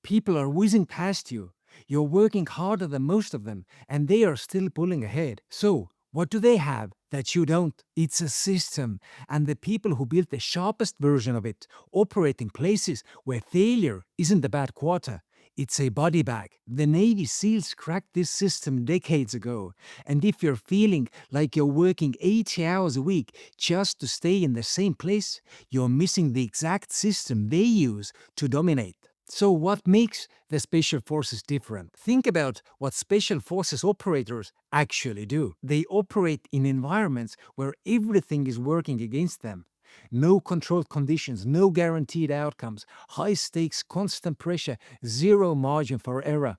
People are whizzing past you. You're working harder than most of them, and they are still pulling ahead. So, what do they have that you don't? It's a system, and the people who built the sharpest version of it operate in places where failure isn't a bad quarter. It's a body bag. The Navy SEALs cracked this system decades ago. And if you're feeling like you're working 80 hours a week just to stay in the same place, you're missing the exact system they use to dominate. So, what makes the Special Forces different? Think about what Special Forces operators actually do. They operate in environments where everything is working against them. No controlled conditions, no guaranteed outcomes, high stakes, constant pressure, zero margin for error.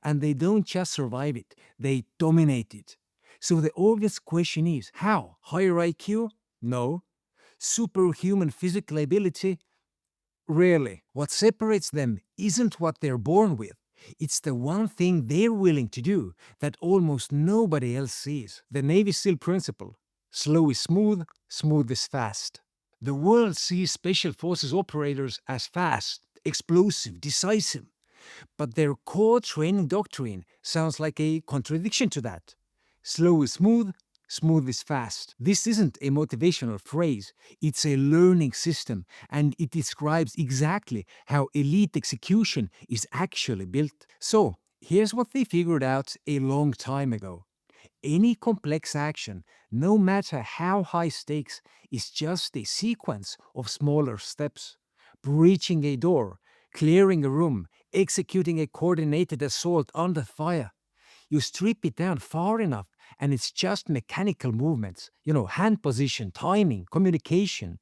And they don't just survive it, they dominate it. So the obvious question is how? Higher IQ? No. Superhuman physical ability? Rarely. What separates them isn't what they're born with. It's the one thing they're willing to do that almost nobody else sees. The Navy SEAL principle. Slow is smooth, smooth is fast. The world sees Special Forces operators as fast, explosive, decisive. But their core training doctrine sounds like a contradiction to that. Slow is smooth, smooth is fast. This isn't a motivational phrase, it's a learning system, and it describes exactly how elite execution is actually built. So, here's what they figured out a long time ago. Any complex action, no matter how high stakes, is just a sequence of smaller steps. Breaching a door, clearing a room, executing a coordinated assault under fire. You strip it down far enough, and it's just mechanical movements, hand position, timing, communication.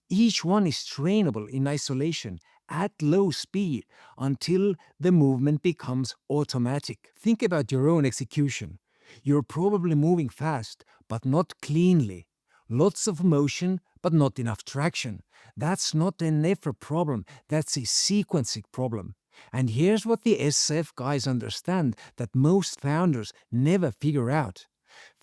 Each one is trainable in isolation at low speed until the movement becomes automatic. Think about your own execution. You're probably moving fast, but not cleanly. Lots of motion, but not enough traction. That's not an effort problem, that's a sequencing problem. And here's what the SF guys understand that most founders never figure out.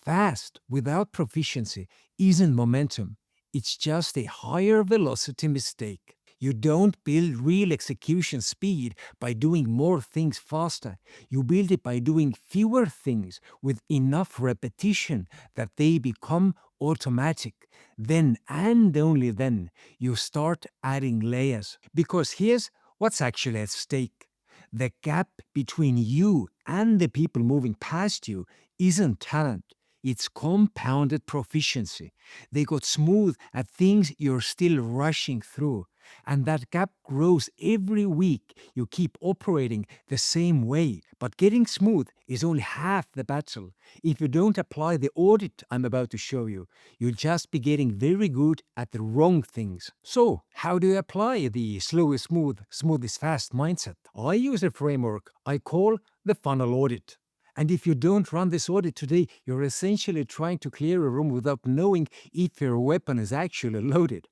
Fast without proficiency isn't momentum. It's just a higher velocity mistake. You don't build real execution speed by doing more things faster. You build it by doing fewer things with enough repetition that they become automatic. Then and only then you start adding layers. Because here's what's actually at stake. The gap between you and the people moving past you isn't talent. It's compounded proficiency. They got smooth at things you're still rushing through. And that gap grows every week. You keep operating the same way. But getting smooth is only half the battle. If you don't apply the audit I'm about to show you, you'll just be getting very good at the wrong things. So, how do you apply the slow is smooth, smooth is fast mindset? I use a framework I call the funnel audit. And if you don't run this audit today, you're essentially trying to clear a room without knowing if your weapon is actually loaded.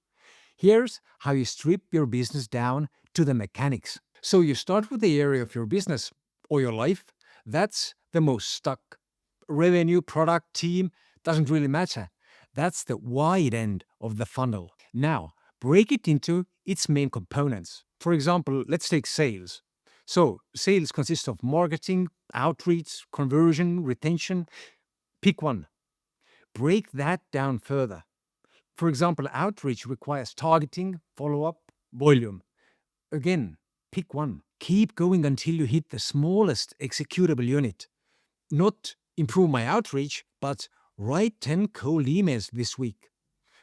Here's how you strip your business down to the mechanics. So you start with the area of your business or your life that's the most stuck. Revenue, product, team, doesn't really matter. That's the wide end of the funnel. Now, break it into its main components. For example, let's take sales. So, sales consists of marketing, outreach, conversion, retention. Pick one. Break that down further. For example, outreach requires targeting, follow-up, volume. Again, pick one. Keep going until you hit the smallest executable unit. Not improve my outreach, but write 10 cold emails this week.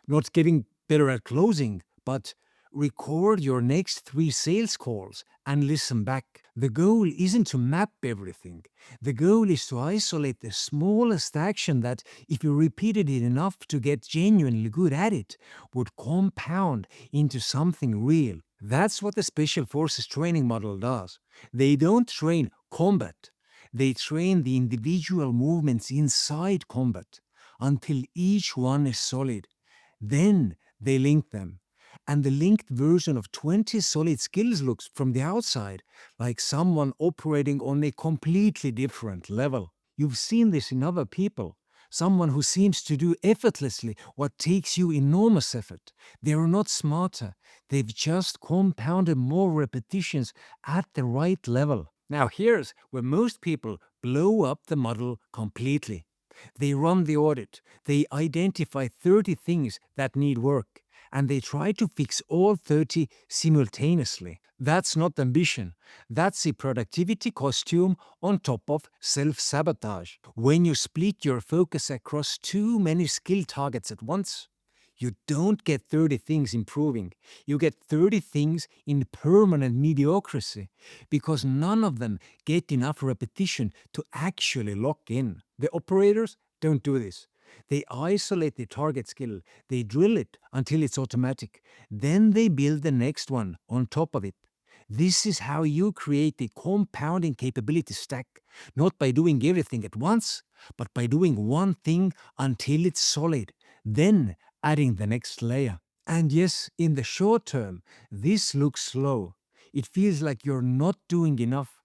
Not getting better at closing, but record your next 3 sales calls and listen back. The goal isn't to map everything. The goal is to isolate the smallest action that, if you repeated it enough to get genuinely good at it, would compound into something real. That's what the Special Forces training model does. They don't train combat. They train the individual movements inside combat until each one is solid. Then they link them. And the linked version of 20 solid skills looks from the outside like someone operating on a completely different level. You've seen this in other people. Someone who seems to do effortlessly what takes you enormous effort. They are not smarter. They've just compounded more repetitions at the right level. Now, here's where most people blow up the model completely. They run the audit, they identify 30 things that need work, and they try to fix all 30 simultaneously. That's not ambition. That's a productivity costume on top of self sabotage. When you split your focus across too many skill targets at once, you don't get 30 things improving. You get 30 things in permanent mediocrity because none of them get enough repetition to actually lock in. The operators don't do this. They isolate the target skill, they drill it until it's automatic, then they build the next one on top of it. This is how you create a compounding capability stack, not by doing everything at once, but by doing one thing until it's solid, then adding the next layer. And yes, in the short term, this looks slow. It feels like you're not doing enough.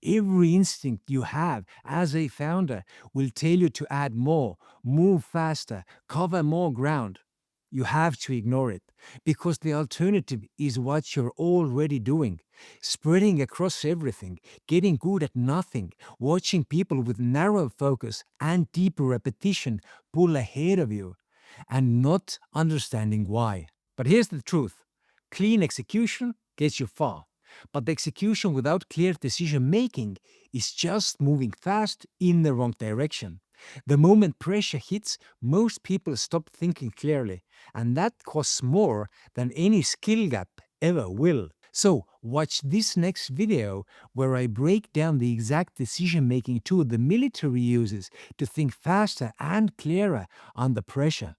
Every instinct you have as a founder will tell you to add more, move faster, cover more ground. You have to ignore it because the alternative is what you're already doing. Spreading across everything, getting good at nothing, watching people with narrow focus and deeper repetition pull ahead of you, and not understanding why. But here's the truth. Clean execution gets you far. But the execution without clear decision making is just moving fast in the wrong direction. The moment pressure hits, most people stop thinking clearly, and that costs more than any skill gap ever will. So, watch this next video where I break down the exact decision making tool the military uses to think faster and clearer under pressure.